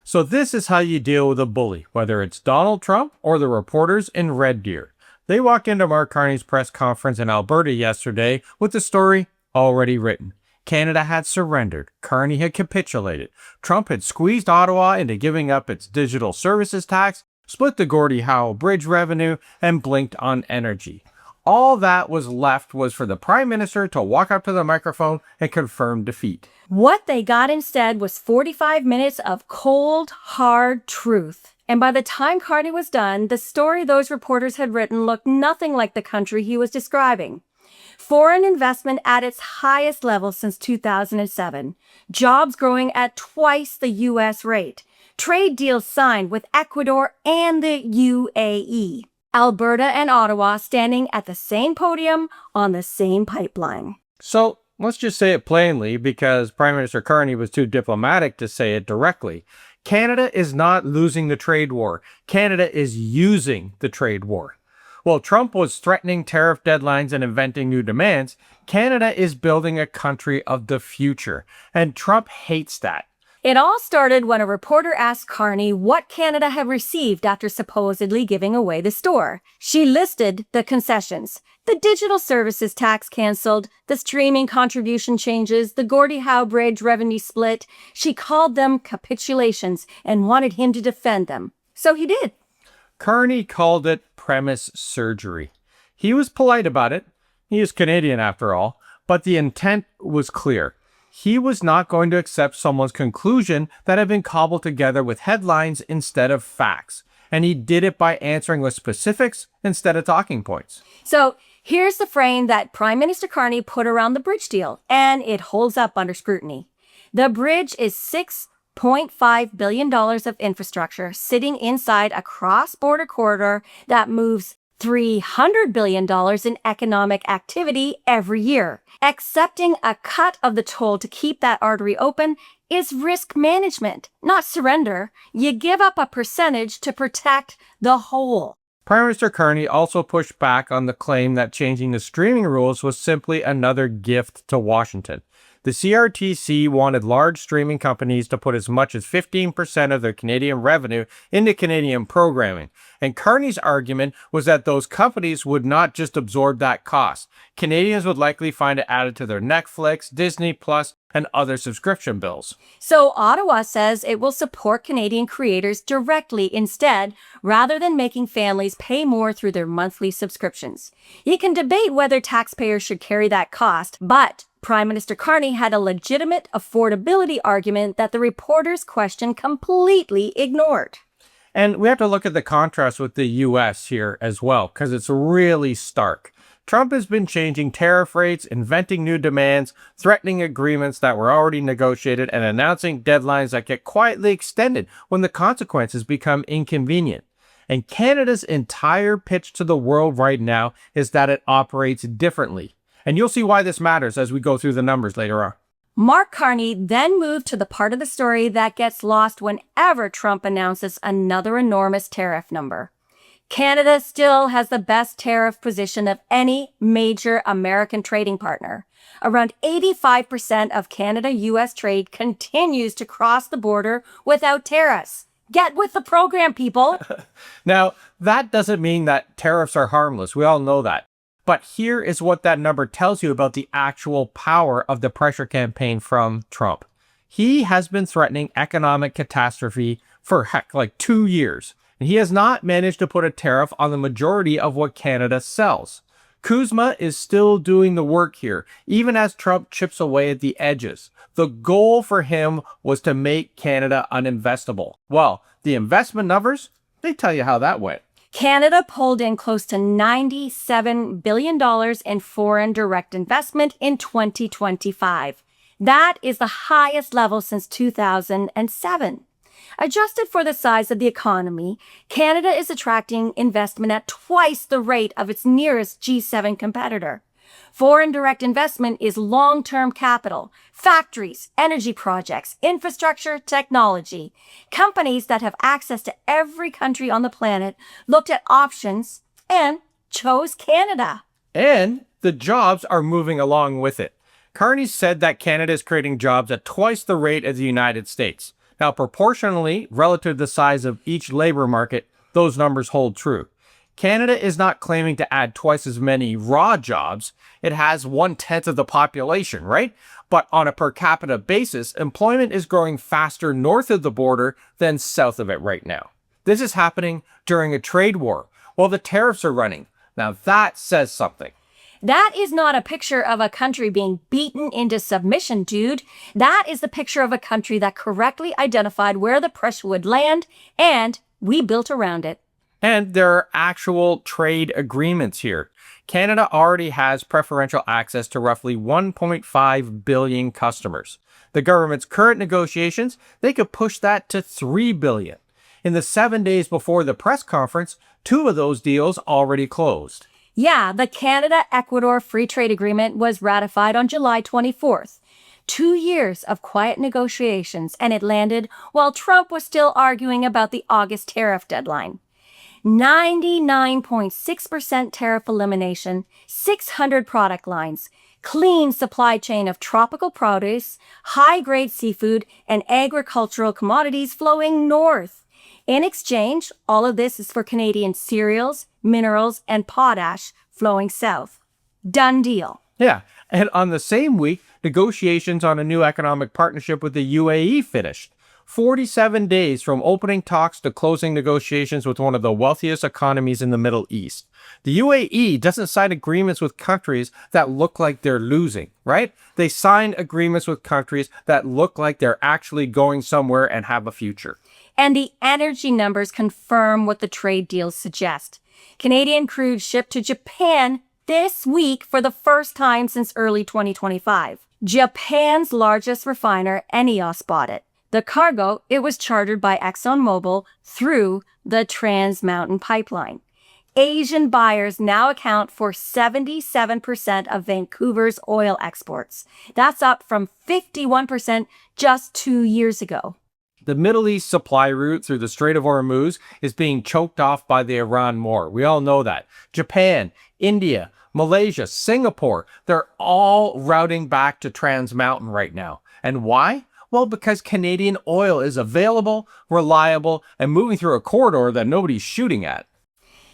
So this is how you deal with a bully, whether it's Donald Trump or the reporters in Red Deer. They walked into Mark Carney's press conference in Alberta yesterday with the story already written. Canada had surrendered. Carney had capitulated. Trump had squeezed Ottawa into giving up its digital services tax, split the Gordie Howe bridge revenue, and blinked on energy. All that was left was for the Prime Minister to walk up to the microphone and confirm defeat. What they got instead was 45 minutes of cold, hard truth. And by the time Carney was done, the story those reporters had written looked nothing like the country he was describing. Foreign investment at its highest level since 2007. Jobs growing at twice the U.S. rate. Trade deals signed with Ecuador and the UAE. Alberta and Ottawa standing at the same podium on the same pipeline. So let's just say it plainly, because Prime Minister Carney was too diplomatic to say it directly. Canada is not losing the trade war. Canada is using the trade war. While Trump was threatening tariff deadlines and inventing new demands, Canada is building a country of the future, and Trump hates that. It all started when a reporter asked Carney what Canada had received after supposedly giving away the store. She listed the concessions: the digital services tax canceled, the streaming contribution changes, the Gordie Howe bridge revenue split. She called them capitulations and wanted him to defend them. So he did. Carney called it premise surgery. He was polite about it. He is Canadian after all, but the intent was clear. He was not going to accept someone's conclusion that had been cobbled together with headlines instead of facts. And he did it by answering with specifics instead of talking points. So here's the frame that Prime Minister Carney put around the bridge deal, and it holds up under scrutiny. The bridge is $6.5 billion of infrastructure sitting inside a cross-border corridor that moves $300 billion in economic activity every year. Accepting a cut of the toll to keep that artery open is risk management, not surrender. You give up a percentage to protect the whole. Prime Minister Carney also pushed back on the claim that changing the streaming rules was simply another gift to Washington. The CRTC wanted large streaming companies to put as much as 15% of their Canadian revenue into Canadian programming. And Carney's argument was that those companies would not just absorb that cost. Canadians would likely find it added to their Netflix, Disney Plus, and other subscription bills. So Ottawa says it will support Canadian creators directly instead, rather than making families pay more through their monthly subscriptions. You can debate whether taxpayers should carry that cost, but Prime Minister Carney had a legitimate affordability argument that the reporter's question completely ignored. And we have to look at the contrast with the U.S. here as well, because it's really stark. Trump has been changing tariff rates, inventing new demands, threatening agreements that were already negotiated, and announcing deadlines that get quietly extended when the consequences become inconvenient. And Canada's entire pitch to the world right now is that it operates differently. And you'll see why this matters as we go through the numbers later on. Mark Carney then moved to the part of the story that gets lost whenever Trump announces another enormous tariff number. Canada still has the best tariff position of any major American trading partner. Around 85% of Canada-US trade continues to cross the border without tariffs. Get with the program, people. Now, that doesn't mean that tariffs are harmless. We all know that. But here is what that number tells you about the actual power of the pressure campaign from Trump. He has been threatening economic catastrophe for 2 years. And he has not managed to put a tariff on the majority of what Canada sells. Kuzma is still doing the work here, even as Trump chips away at the edges. The goal for him was to make Canada uninvestable. Well, the investment numbers, they tell you how that went. Canada pulled in close to $97 billion in foreign direct investment in 2025. That is the highest level since 2007. Adjusted for the size of the economy, Canada is attracting investment at twice the rate of its nearest G7 competitor. Foreign direct investment is long-term capital, factories, energy projects, infrastructure, technology. Companies that have access to every country on the planet looked at options and chose Canada. And the jobs are moving along with it. Carney said that Canada is creating jobs at twice the rate as the United States. Now, proportionally, relative to the size of each labor market, those numbers hold true. Canada is not claiming to add twice as many raw jobs. It has 1/10 of the population, right? But on a per capita basis, employment is growing faster north of the border than south of it right now. This is happening during a trade war while the tariffs are running. Now that says something. That is not a picture of a country being beaten into submission, dude. That is the picture of a country that correctly identified where the pressure would land, and we built around it. And there are actual trade agreements here. Canada already has preferential access to roughly 1.5 billion customers. The government's current negotiations, they could push that to 3 billion. In the 7 days before the press conference, 2 of those deals already closed. Yeah, the Canada-Ecuador Free Trade Agreement was ratified on July 24th. 2 years of quiet negotiations, and it landed while Trump was still arguing about the August tariff deadline. 99.6% tariff elimination, 600 product lines, clean supply chain of tropical produce, high-grade seafood, and agricultural commodities flowing north. In exchange, all of this is for Canadian cereals, minerals, and potash flowing south. Done deal. Yeah, and on the same week, negotiations on a new economic partnership with the UAE finished. 47 days from opening talks to closing negotiations with one of the wealthiest economies in the Middle East. The UAE doesn't sign agreements with countries that look like they're losing, right? They sign agreements with countries that look like they're actually going somewhere and have a future. And the energy numbers confirm what the trade deals suggest. Canadian crude shipped to Japan this week for the first time since early 2025. Japan's largest refiner, ENEOS, bought it. The cargo, it was chartered by ExxonMobil through the Trans Mountain Pipeline. Asian buyers now account for 77% of Vancouver's oil exports. That's up from 51% just 2 years ago. The Middle East supply route through the Strait of Hormuz is being choked off by the Iran war. We all know that. Japan, India, Malaysia, Singapore, they're all routing back to Trans Mountain right now. And why? Well, because Canadian oil is available, reliable, and moving through a corridor that nobody's shooting at.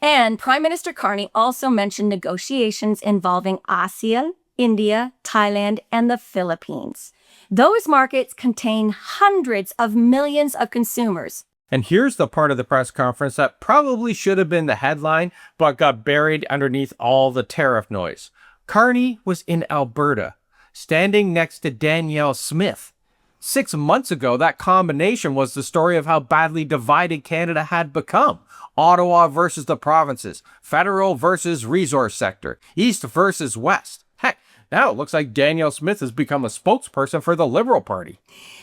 And Prime Minister Carney also mentioned negotiations involving ASEAN, India, Thailand, and the Philippines. Those markets contain hundreds of millions of consumers. And here's the part of the press conference that probably should have been the headline, but got buried underneath all the tariff noise. Carney was in Alberta, standing next to Danielle Smith. 6 months ago, that combination was the story of how badly divided Canada had become. Ottawa versus the provinces, federal versus resource sector, east versus west. Heck, now it looks like Danielle Smith has become a spokesperson for the Liberal Party.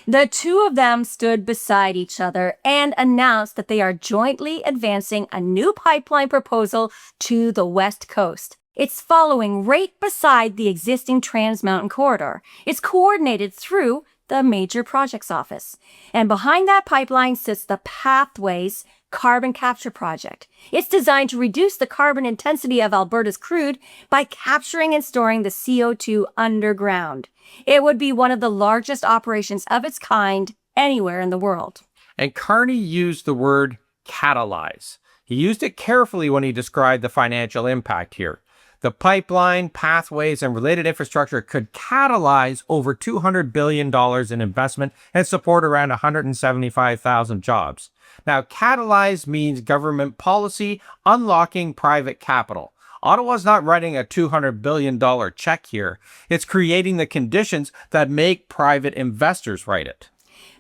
The two of them stood beside each other and announced that they are jointly advancing a new pipeline proposal to the West Coast. It's following right beside the existing Trans Mountain Corridor. It's coordinated through the Major Projects Office. And behind that pipeline sits the Pathways Carbon Capture Project. It's designed to reduce the carbon intensity of Alberta's crude by capturing and storing the CO2 underground. It would be one of the largest operations of its kind anywhere in the world. And Carney used the word catalyze. He used it carefully when he described the financial impact here. The pipeline, pathways, and related infrastructure could catalyze over $200 billion in investment and support around 175,000 jobs. Now, catalyze means government policy unlocking private capital. Ottawa's not writing a $200 billion check here. It's creating the conditions that make private investors write it.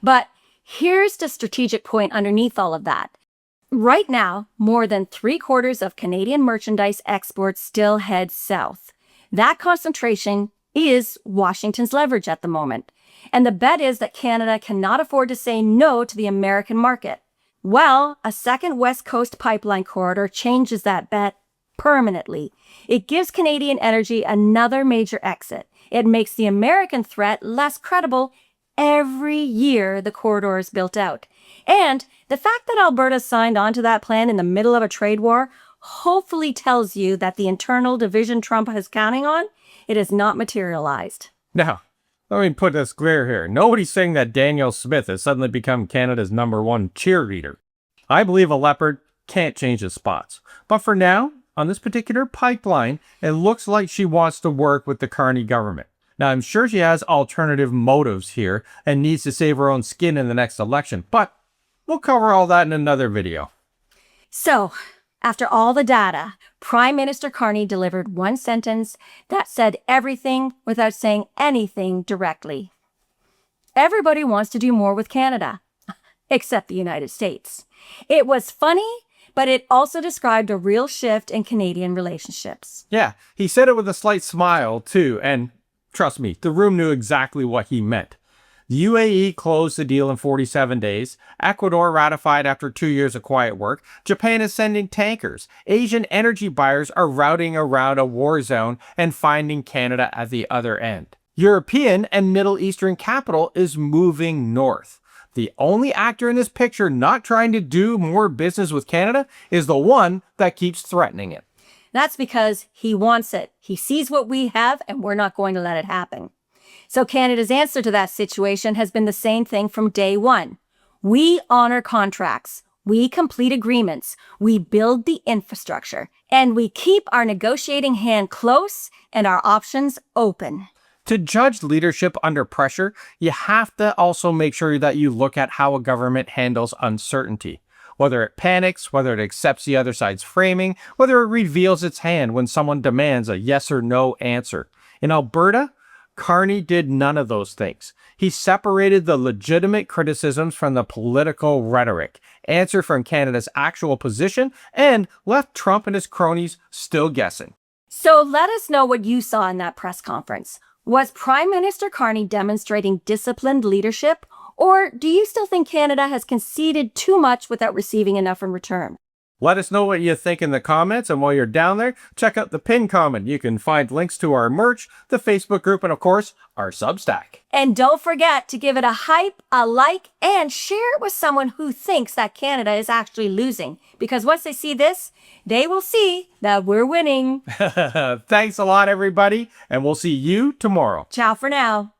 But here's the strategic point underneath all of that. Right now, more than 3/4 of Canadian merchandise exports still head south. That concentration is Washington's leverage at the moment. And the bet is that Canada cannot afford to say no to the American market. Well, a second West Coast pipeline corridor changes that bet permanently. It gives Canadian energy another major exit. It makes the American threat less credible every year the corridor is built out. And the fact that Alberta signed on to that plan in the middle of a trade war hopefully tells you that the internal division Trump is counting on, it has not materialized. Now, Let me put this clear here. Nobody's saying that Danielle Smith has suddenly become Canada's #1 cheerleader. I believe a leopard can't change his spots. But for now, on this particular pipeline, it looks like she wants to work with the Carney government. Now, I'm sure she has alternative motives here and needs to save her own skin in the next election, but we'll cover all that in another video. So, after all the data, Prime Minister Carney delivered one sentence that said everything without saying anything directly. Everybody wants to do more with Canada, except the United States. It was funny, but it also described a real shift in Canadian relationships. Yeah, he said it with a slight smile, too, and trust me, the room knew exactly what he meant. The UAE closed the deal in 47 days. Ecuador ratified after 2 years of quiet work. Japan is sending tankers. Asian energy buyers are routing around a war zone and finding Canada at the other end. European and Middle Eastern capital is moving north. The only actor in this picture not trying to do more business with Canada is the one that keeps threatening it. That's because he wants it. He sees what we have, and we're not going to let it happen. So Canada's answer to that situation has been the same thing from day one. We honor contracts. We complete agreements. We build the infrastructure. And we keep our negotiating hand close and our options open. To judge leadership under pressure, you have to also make sure that you look at how a government handles uncertainty. Whether it panics, whether it accepts the other side's framing, whether it reveals its hand when someone demands a yes or no answer. In Alberta, Carney did none of those things. He separated the legitimate criticisms from the political rhetoric, answered from Canada's actual position, and left Trump and his cronies still guessing. So let us know what you saw in that press conference. Was Prime Minister Carney demonstrating disciplined leadership, or do you still think Canada has conceded too much without receiving enough in return? Let us know what you think in the comments, and while you're down there, check out the pinned comment. You can find links to our merch, the Facebook group, and of course, our Substack. And don't forget to give it a hype, a like, and share it with someone who thinks that Canada is actually losing. Because once they see this, they will see that we're winning. Thanks a lot, everybody, and we'll see you tomorrow. Ciao for now.